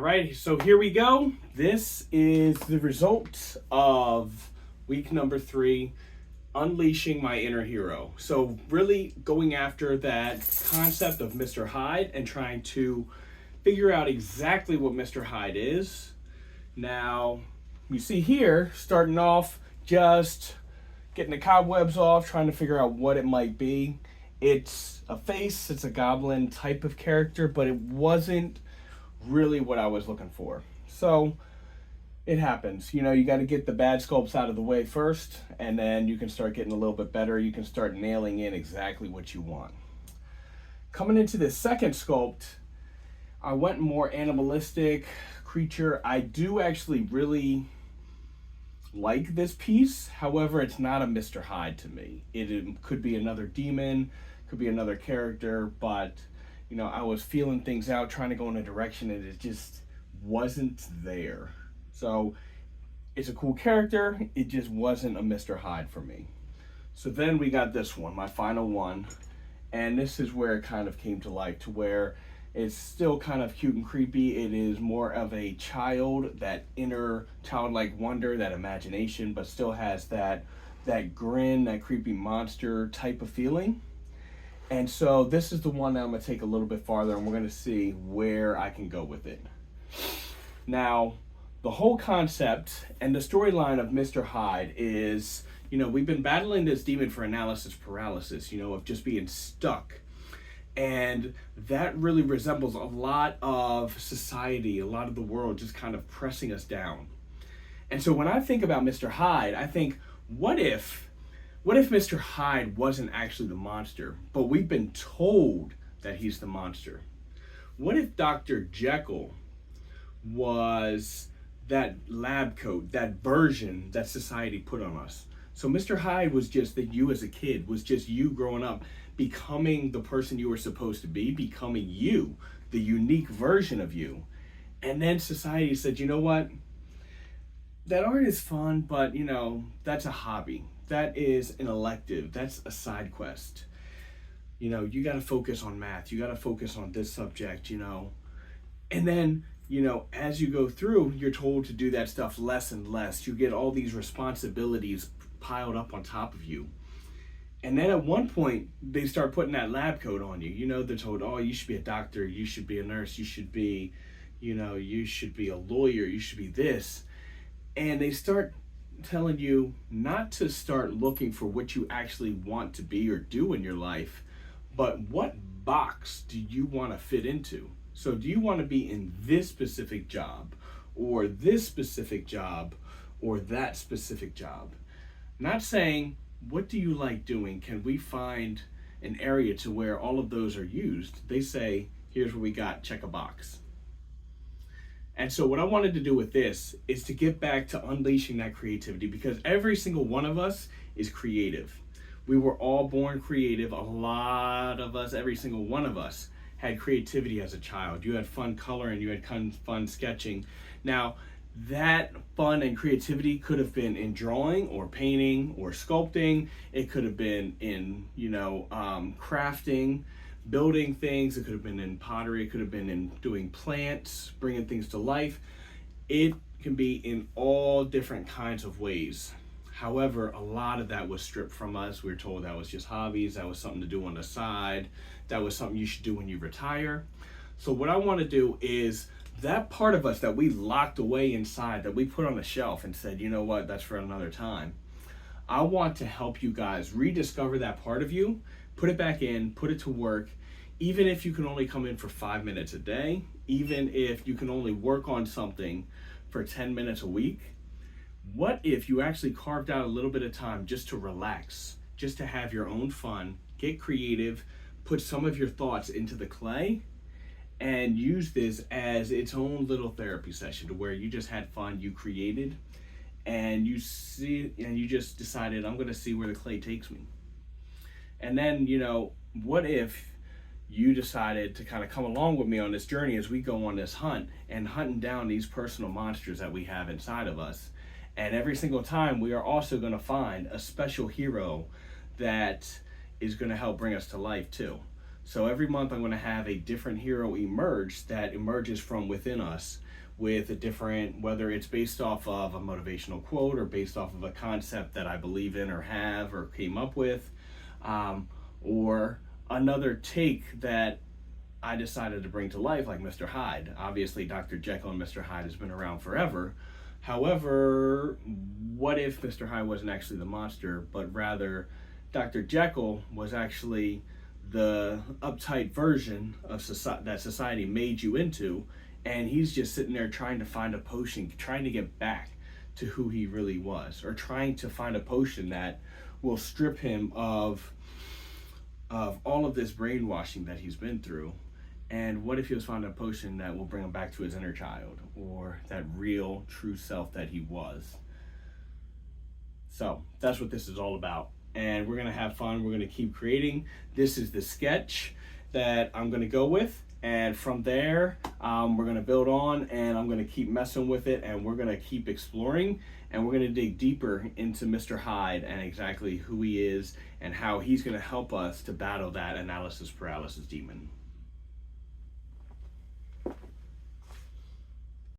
right, so here we go. This is the result of week number 3, unleashing my inner hero. So really going after that concept of Mr. Hyde and trying to figure out exactly what Mr. Hyde is. Now, you see here, starting off just getting the cobwebs off, trying to figure out what it might be. It's a face, it's a goblin type of character, but it wasn't really what I was looking for. So it happens. You know, you got to get the bad sculpts out of the way first, and then you can start getting a little bit better. You can start nailing in exactly what you want. Coming into this second sculpt, I went more animalistic creature. I do actually really like this piece. However, it's not a Mr. Hyde to me. It could be another demon, could be another character, but you know, I was feeling things out, trying to go in a direction, and it just wasn't there. So it's a cool character, it just wasn't a Mr. Hyde for me. So then we got this one, my final one, and this is where it kind of came to life, to where it's still kind of cute and creepy. It is more of a child, that inner childlike wonder, that imagination, but still has that grin, that creepy monster type of feeling. And so this is the one that I'm going to take a little bit farther, and we're going to see where I can go with it. Now, the whole concept and the storyline of Mr. Hyde is, you know, we've been battling this demon for paralysis, you know, of just being stuck. And that really resembles a lot of society, a lot of the world just kind of pressing us down. And so when I think about Mr. Hyde, I think, what if Mr. Hyde wasn't actually the monster, but we've been told that he's the monster? What if Dr. Jekyll was that lab coat, that version that society put on us? So Mr. Hyde was just that you as a kid, was just you growing up, becoming the person you were supposed to be, becoming you, the unique version of you. And then society said, you know what? That art is fun, but you know, that's a hobby. That is an elective. That's a side quest. You know, you got to focus on math. You got to focus on this subject, you know. And then, you know, as you go through, you're told to do that stuff less and less. You get all these responsibilities piled up on top of you. And then at one point, they start putting that lab coat on you. You know, they're told, oh, you should be a doctor. You should be a nurse. You should be, you know, you should be a lawyer. You should be this. And they start telling you not to start looking for what you actually want to be or do in your life, but what box do you want to fit into? So do you want to be in this specific job, or this specific job, or that specific job? Not saying, what do you like doing? Can we find an area to where all of those are used? They say, here's what we got, check a box. And so what I wanted to do with this is to get back to unleashing that creativity, because every single one of us is creative. We were all born creative. A lot of us, every single one of us, had creativity as a child. You had fun coloring, you had fun sketching. Now, that fun and creativity could have been in drawing or painting or sculpting. It could have been in, you know, crafting, building things. It could have been in pottery. It could have been in doing plants, bringing things to life. It can be in all different kinds of ways. However, a lot of that was stripped from us. We were told that was just hobbies. That was something to do on the side. That was something you should do when you retire. So what I want to do is that part of us that we locked away inside, that we put on a shelf and said, you know what, that's for another time. I want to help you guys rediscover that part of you, put it back in, put it to work, even if you can only come in for 5 minutes a day, even if you can only work on something for 10 minutes a week. What if you actually carved out a little bit of time just to relax, just to have your own fun, get creative, put some of your thoughts into the clay, and use this as its own little therapy session, to where you just had fun, you created, and you just decided, I'm going to see where the clay takes me. And then, you know, what if you decided to kind of come along with me on this journey as we go on this hunt, and hunting down these personal monsters that we have inside of us. And every single time, we are also going to find a special hero that is going to help bring us to life too. So every month I'm going to have a different hero emerge that emerges from within us with a different, whether it's based off of a motivational quote or based off of a concept that I believe in or have or came up with, or another take that I decided to bring to life, like Mr. Hyde. Obviously, Dr. Jekyll and Mr. Hyde has been around forever. However, what if Mr. Hyde wasn't actually the monster, but rather Dr. Jekyll was actually the uptight version of that society made you into, and he's just sitting there trying to find a potion, trying to get back to who he really was, or trying to find a potion that will strip him of all of this brainwashing that he's been through. And what if he was found a potion that will bring him back to his inner child, or that real, true self that he was? So that's what this is all about. And we're gonna have fun. We're gonna keep creating. This is the sketch that I'm gonna go with. And from there, we're gonna build on, and I'm gonna keep messing with it, and we're gonna keep exploring, and we're gonna dig deeper into Mr. Hyde and exactly who he is and how he's gonna help us to battle that analysis paralysis demon.